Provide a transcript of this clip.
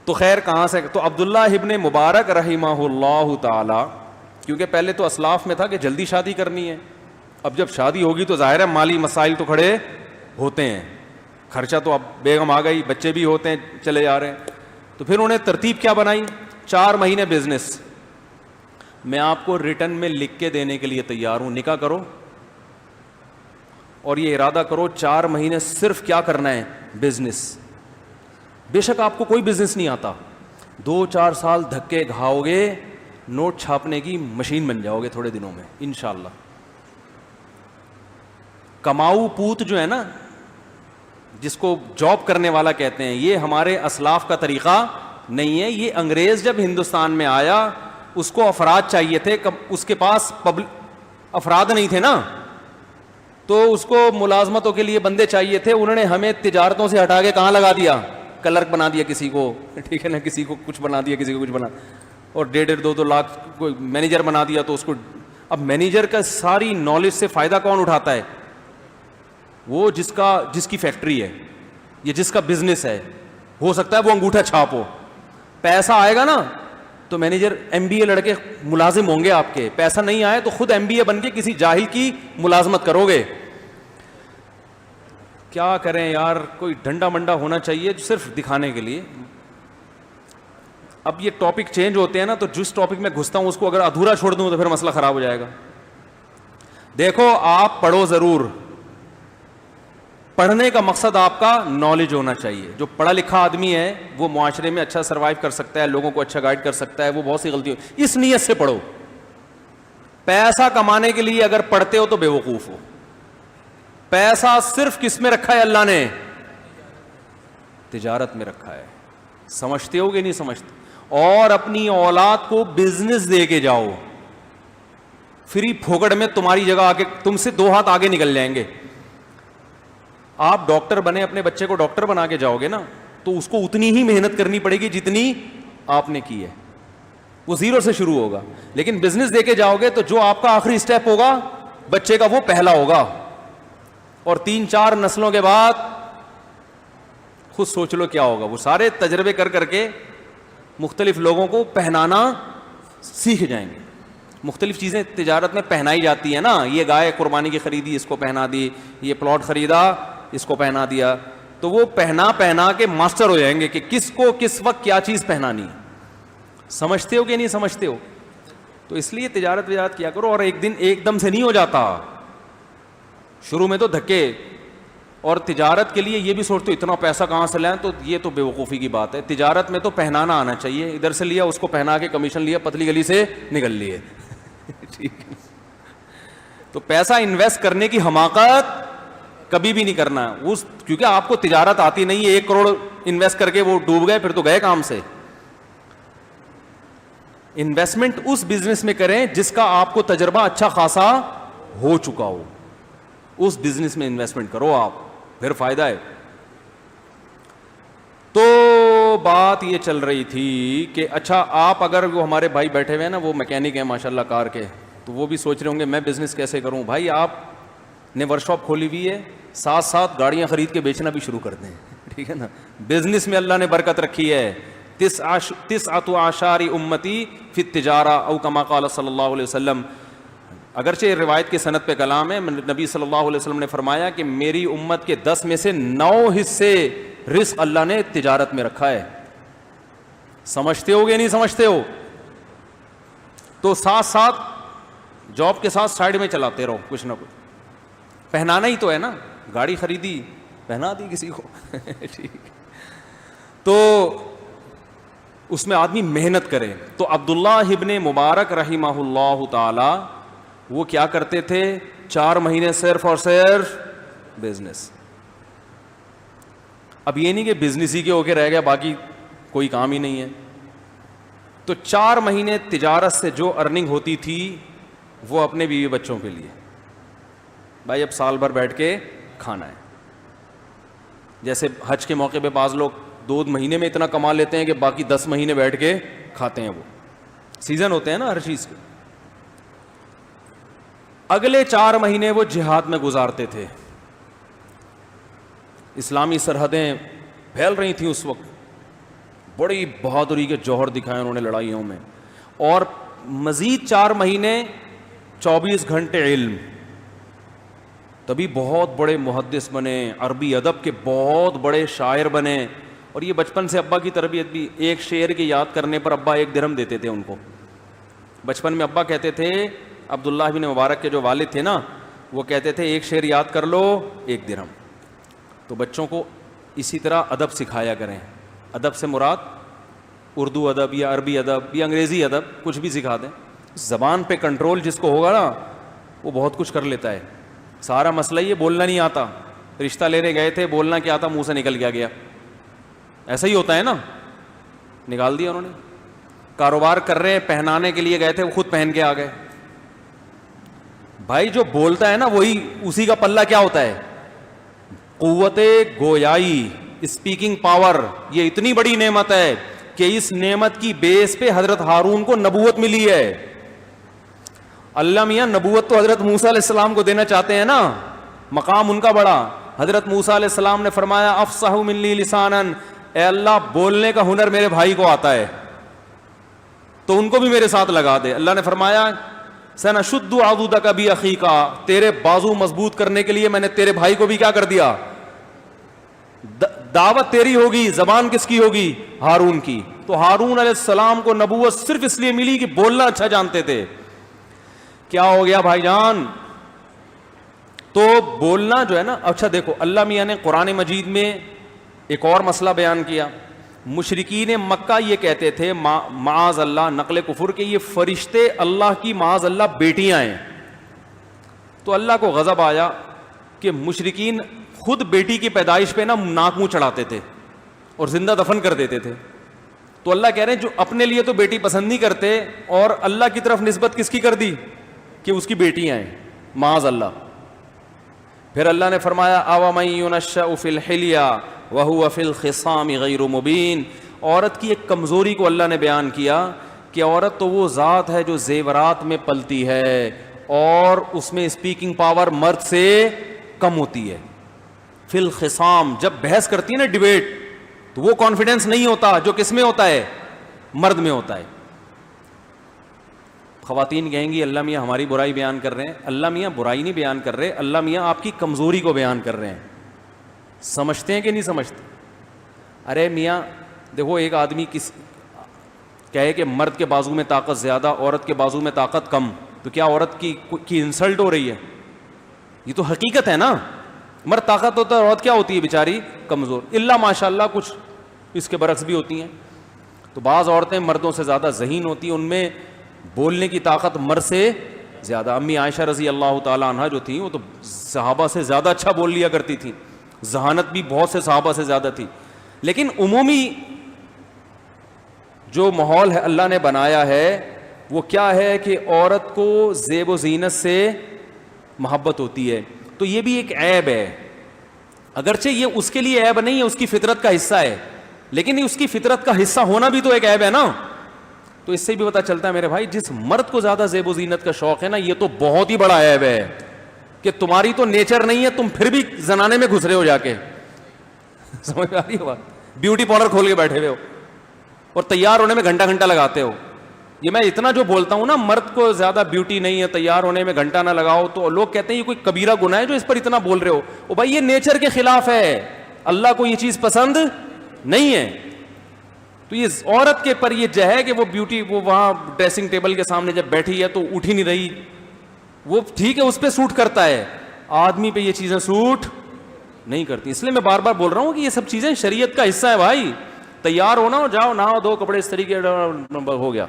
تو خیر کہاں سے, تو عبداللہ ابن مبارک رحمہ اللہ تعالی, کیونکہ پہلے تو اسلاف میں تھا کہ جلدی شادی کرنی ہے, اب جب شادی ہوگی تو ظاہر ہے مالی مسائل تو کھڑے ہوتے ہیں, خرچہ تو اب بیگم آ گئی, بچے بھی ہوتے ہیں, چلے جا رہے ہیں. تو پھر انہیں ترتیب کیا بنائی, 4 مہینے بزنس. میں آپ کو ریٹرن میں لکھ کے دینے کے لیے تیار ہوں, نکاح کرو اور یہ ارادہ کرو 4 مہینے صرف کیا کرنا ہے, بزنس. بے شک آپ کو کوئی بزنس نہیں آتا, 2-4 سال دھکے کھاؤ گے, نوٹ چھاپنے کی مشین بن جاؤ گے تھوڑے دنوں میں انشاءاللہ. کماؤ پوت جو ہے نا, جس کو جاب کرنے والا کہتے ہیں, یہ ہمارے اسلاف کا طریقہ نہیں ہے. یہ انگریز جب ہندوستان میں آیا اس کو افراد چاہیے تھے, اس کے پاس افراد نہیں تھے نا, تو اس کو ملازمتوں کے لیے بندے چاہیے تھے. انہوں نے ہمیں تجارتوں سے ہٹا کے کہاں لگا دیا, کلرک بنا دیا کسی کو, ٹھیک ہے نا, کسی کو کچھ بنا دیا, کسی کو کچھ بنا, اور 1.5-2 لاکھ کوئی مینیجر بنا دیا. تو اس کو اب مینیجر کا ساری نالج سے فائدہ کون اٹھاتا ہے, وہ جس کی فیکٹری ہے, یہ جس کا بزنس ہے. ہو سکتا ہے وہ انگوٹھا چھاپ ہو, پیسہ آئے گا نا تو مینیجر MBA لڑکے ملازم ہوں گے آپ کے, پیسہ نہیں آئے تو خود MBA بن کے کسی جاہل کی ملازمت کرو گے. کیا کریں یار, کوئی ڈنڈا منڈا ہونا چاہیے صرف دکھانے کے لیے. اب یہ ٹاپک چینج ہوتے ہیں نا, تو جس ٹاپک میں گھستا ہوں اس کو اگر ادھورا چھوڑ دوں تو پھر مسئلہ خراب ہو جائے گا. دیکھو آپ پڑھو ضرور, پڑھنے کا مقصد آپ کا نالج ہونا چاہیے. جو پڑھا لکھا آدمی ہے وہ معاشرے میں اچھا سروائیو کر سکتا ہے, لوگوں کو اچھا گائیڈ کر سکتا ہے. وہ بہت سی غلطی اس نیت سے پڑھو. پیسہ کمانے کے لیے اگر پڑھتے ہو تو بے وقوف ہو. پیسہ صرف کس میں رکھا ہے اللہ نے, تجارت میں رکھا ہے. سمجھتے ہو کہ نہیں سمجھتے؟ اور اپنی اولاد کو بزنس دے کے جاؤ, فری پھوکٹ میں تمہاری جگہ آگے, تم سے 2 ہاتھ آگے نکل جائیں گے. آپ ڈاکٹر بنے, اپنے بچے کو ڈاکٹر بنا کے جاؤ گے نا, تو اس کو اتنی ہی محنت کرنی پڑے گی جتنی آپ نے کی ہے. وہ 0 سے شروع ہوگا. لیکن بزنس دے کے جاؤ گے تو جو آپ کا آخری سٹیپ ہوگا بچے کا, وہ پہلا ہوگا. اور 3-4 نسلوں کے بعد خود سوچ لو کیا ہوگا. وہ سارے تجربے کر کر کے مختلف لوگوں کو پہنانا سیکھ جائیں گے. مختلف چیزیں تجارت میں پہنائی جاتی ہے نا, یہ گائے قربانی کی خریدی, اس کو پہنا دی, یہ پلاٹ خریدا, اس کو پہنا دیا. تو وہ پہنا کے ماسٹر ہو جائیں گے کہ کس کو کس وقت کیا چیز پہنانی ہے. سمجھتے ہو کہ نہیں سمجھتے ہو؟ تو اس لیے تجارت کیا کرو. اور ایک دم سے نہیں ہو جاتا, شروع میں تو دھکے. اور تجارت کے لیے یہ بھی سوچتے ہو اتنا پیسہ کہاں سے لائیں, تو یہ تو بے وقوفی کی بات ہے. تجارت میں تو پہنانا آنا چاہیے. ادھر سے لیا, اس کو پہنا کے کمیشن لیا, پتلی گلی سے نکل لیے. ٹھیک ہے, تو پیسہ انویسٹ کرنے کی حماقت کبھی بھی نہیں کرنا کیونکہ آپ کو تجارت آتی نہیں ہے. 1 کروڑ انویسٹ کر کے وہ ڈوب گئے, پھر تو گئے کام سے. انویسٹمنٹ اس بزنس میں کریں جس کا آپ کو تجربہ اچھا خاصا ہو چکا ہو, اس بزنس میں انویسٹمنٹ کرو آپ, پھر فائدہ ہے. تو بات یہ چل رہی تھی کہ اچھا آپ اگر وہ ہمارے بھائی بیٹھے ہوئے ہیں نا, وہ میکینک ہیں ماشاءاللہ کار کے, تو وہ بھی سوچ رہے ہوں گے میں بزنس کیسے کروں. بھائی آپ نے ورک شاپ کھولی ہوئی ہے, ساتھ گاڑیاں خرید کے بیچنا بھی شروع کر دیں. ٹھیک ہے نا, بزنس میں اللہ نے برکت رکھی ہے. 9 اعشار امتی فی التجارہ او کما قال صلی اللہ علیہ وسلم. اگرچہ روایت کی سند پہ کلام ہے, نبی صلی اللہ علیہ وسلم نے فرمایا کہ میری امت کے 10 میں سے 9 حصے رزق اللہ نے تجارت میں رکھا ہے. سمجھتے ہو گے نہیں سمجھتے ہو؟ تو ساتھ جاب کے ساتھ سائڈ میں چلاتے رہو کچھ نہ کچھ. پہنانا ہی تو ہے نا, گاڑی خریدی پہنا دی کسی کو. ٹھیک, تو اس میں آدمی محنت کرے. تو عبداللہ ابن مبارک رحمہ اللہ تعالی وہ کیا کرتے تھے, 4 مہینے صرف اور صرف بزنس. اب یہ نہیں کہ بزنس ہی کے ہو کے رہ گیا, باقی کوئی کام ہی نہیں ہے. تو 4 مہینے تجارت سے جو ارننگ ہوتی تھی وہ اپنے بیوی بچوں کے لیے. بھائی اب سال بھر بیٹھ کے کھانا ہے. جیسے حج کے موقع پہ بعض لوگ 2 مہینے میں اتنا کما لیتے ہیں کہ باقی 10 مہینے بیٹھ کے کھاتے ہیں. وہ سیزن ہوتے ہیں نا ہر چیز کے. اگلے 4 مہینے وہ جہاد میں گزارتے تھے. اسلامی سرحدیں پھیل رہی تھیں اس وقت, بڑی بہادری کے جوہر دکھائے انہوں نے لڑائیوں میں, اور مزید 4 مہینے 24 گھنٹے علم, تبھی بہت بڑے محدث بنے, عربی ادب کے بہت بڑے شاعر بنے. اور یہ بچپن سے ابا کی تربیت بھی, ایک شعر کی یاد کرنے پر ابا 1 درہم دیتے تھے ان کو. بچپن میں ابا کہتے تھے, عبداللہ بن مبارک کے جو والد تھے نا, وہ کہتے تھے ایک شعر یاد کر لو 1 درہم. تو بچوں کو اسی طرح ادب سکھایا کریں. ادب سے مراد اردو ادب یا عربی ادب یا انگریزی ادب, کچھ بھی سکھا دیں. زبان پہ کنٹرول جس کو ہوگا نا وہ بہت کچھ کر لیتا ہے. سارا مسئلہ یہ بولنا نہیں آتا, رشتہ لینے گئے تھے, بولنا کیا آتا, منہ سے نکل گیا. ایسا ہی ہوتا ہے نا, نکال دیا انہوں نے. کاروبار کر رہے ہیں, پہنانے کے لیے گئے تھے, وہ خود پہن کے آ گئے. بھائی جو بولتا ہے نا وہی, اسی کا پلہ کیا ہوتا ہے, قوت گویائی, اسپیکنگ پاور. یہ اتنی بڑی نعمت ہے کہ اس نعمت کی بیس پہ حضرت ہارون کو نبوت ملی ہے. اللہ میاں نبوت تو حضرت موسیٰ علیہ السلام کو دینا چاہتے ہیں نا, مقام ان کا بڑا. حضرت موسیٰ علیہ السلام نے فرمایا افصح منی لسانا, اے اللہ بولنے کا ہنر میرے بھائی کو آتا ہے تو ان کو بھی میرے ساتھ لگا دے. اللہ نے فرمایا سنشد عضدک باخیک, تیرے بازو مضبوط کرنے کے لیے میں نے تیرے بھائی کو بھی کیا کر دیا, دعوت تیری ہوگی, زبان کس کی ہوگی, ہارون کی. تو ہارون علیہ السلام کو نبوت صرف اس لیے ملی کہ بولنا اچھا جانتے تھے. کیا ہو گیا بھائی جان, تو بولنا جو ہے نا. اچھا دیکھو, اللہ میاں نے قرآن مجید میں ایک اور مسئلہ بیان کیا. مشرکین مکہ یہ کہتے تھے معاذ اللہ, نقل کفر کے, یہ فرشتے اللہ کی معاذ اللہ بیٹیاں ہیں. تو اللہ کو غضب آیا کہ مشرکین خود بیٹی کی پیدائش پہ نا ناک منہ چڑھاتے تھے اور زندہ دفن کر دیتے تھے. تو اللہ کہہ رہے ہیں جو اپنے لیے تو بیٹی پسند نہیں کرتے, اور اللہ کی طرف نسبت کس کی کر دی کہ اس کی بیٹیاں ہیں, معاذ اللہ. پھر اللہ نے فرمایا اومن ينشأ فی الحلیہ وهو فی الخصام غیر مبین. عورت کی ایک کمزوری کو اللہ نے بیان کیا کہ عورت تو وہ ذات ہے جو زیورات میں پلتی ہے اور اس میں اسپیکنگ پاور مرد سے کم ہوتی ہے. فی الخصام, جب بحث کرتی ہے نا, ڈیبیٹ, تو وہ کانفیڈنس نہیں ہوتا جو کس میں ہوتا ہے, مرد میں ہوتا ہے. خواتین کہیں گی اللہ میاں ہماری برائی بیان کر رہے ہیں. اللہ میاں برائی نہیں بیان کر رہے, اللہ میاں آپ کی کمزوری کو بیان کر رہے ہیں. سمجھتے ہیں کہ نہیں سمجھتے؟ ارے میاں دیکھو, ایک آدمی کہے کہ مرد کے بازو میں طاقت زیادہ, عورت کے بازو میں طاقت کم, تو کیا عورت کی انسلٹ ہو رہی ہے؟ یہ تو حقیقت ہے نا. مرد طاقت ہوتا ہے, عورت کیا ہوتی ہے بیچاری, کمزور. اللہ ماشاء اللہ کچھ اس کے برعکس بھی ہوتی ہیں. تو بعض عورتیں مردوں سے زیادہ ذہین ہوتی ہیں, ان میں بولنے کی طاقت مرد سے زیادہ. امی عائشہ رضی اللہ تعالی عنہا جو تھیں وہ تو صحابہ سے زیادہ اچھا بول لیا کرتی تھیں, ذہانت بھی بہت سے صحابہ سے زیادہ تھی. لیکن عمومی جو ماحول ہے اللہ نے بنایا ہے وہ کیا ہے کہ عورت کو زیب و زینت سے محبت ہوتی ہے. تو یہ بھی ایک عیب ہے, اگرچہ یہ اس کے لیے عیب نہیں ہے, اس کی فطرت کا حصہ ہے, لیکن اس کی فطرت کا حصہ ہونا بھی تو ایک عیب ہے نا. تو اس سے بھی پتہ چلتا ہے میرے بھائی, جس مرد کو زیادہ زیب و زینت کا شوق ہے نا, یہ تو بہت ہی بڑا عیب ہے کہ تمہاری تو نیچر نہیں ہے, تم پھر بھی زنانے میں گھس رہے ہو جا کے. سمجھ آ رہی ہے بات؟ بیوٹی پارلر کھول کے بیٹھے ہوئے ہو اور تیار ہونے میں گھنٹہ گھنٹہ لگاتے ہو. یہ میں اتنا جو بولتا ہوں نا, مرد کو زیادہ بیوٹی نہیں ہے, تیار ہونے میں گھنٹہ نہ لگاؤ, تو لوگ کہتے ہیں یہ کوئی کبیرہ گناہ ہے جو اس پر اتنا بول رہے ہو. او بھائی یہ نیچر کے خلاف ہے, اللہ کو یہ چیز پسند نہیں ہے. تو یہ عورت کے پر یہ جو ہے کہ وہ بیوٹی, وہ وہاں ڈریسنگ ٹیبل کے سامنے جب بیٹھی ہے تو اٹھ ہی نہیں رہی, وہ ٹھیک ہے اس پہ سوٹ کرتا ہے, آدمی پہ یہ چیزیں سوٹ نہیں کرتی. اس لیے میں بار بار بول رہا ہوں کہ یہ سب چیزیں شریعت کا حصہ ہے بھائی. تیار ہونا, جاؤ نہاؤ دو, کپڑے اس طریقے ہو گیا.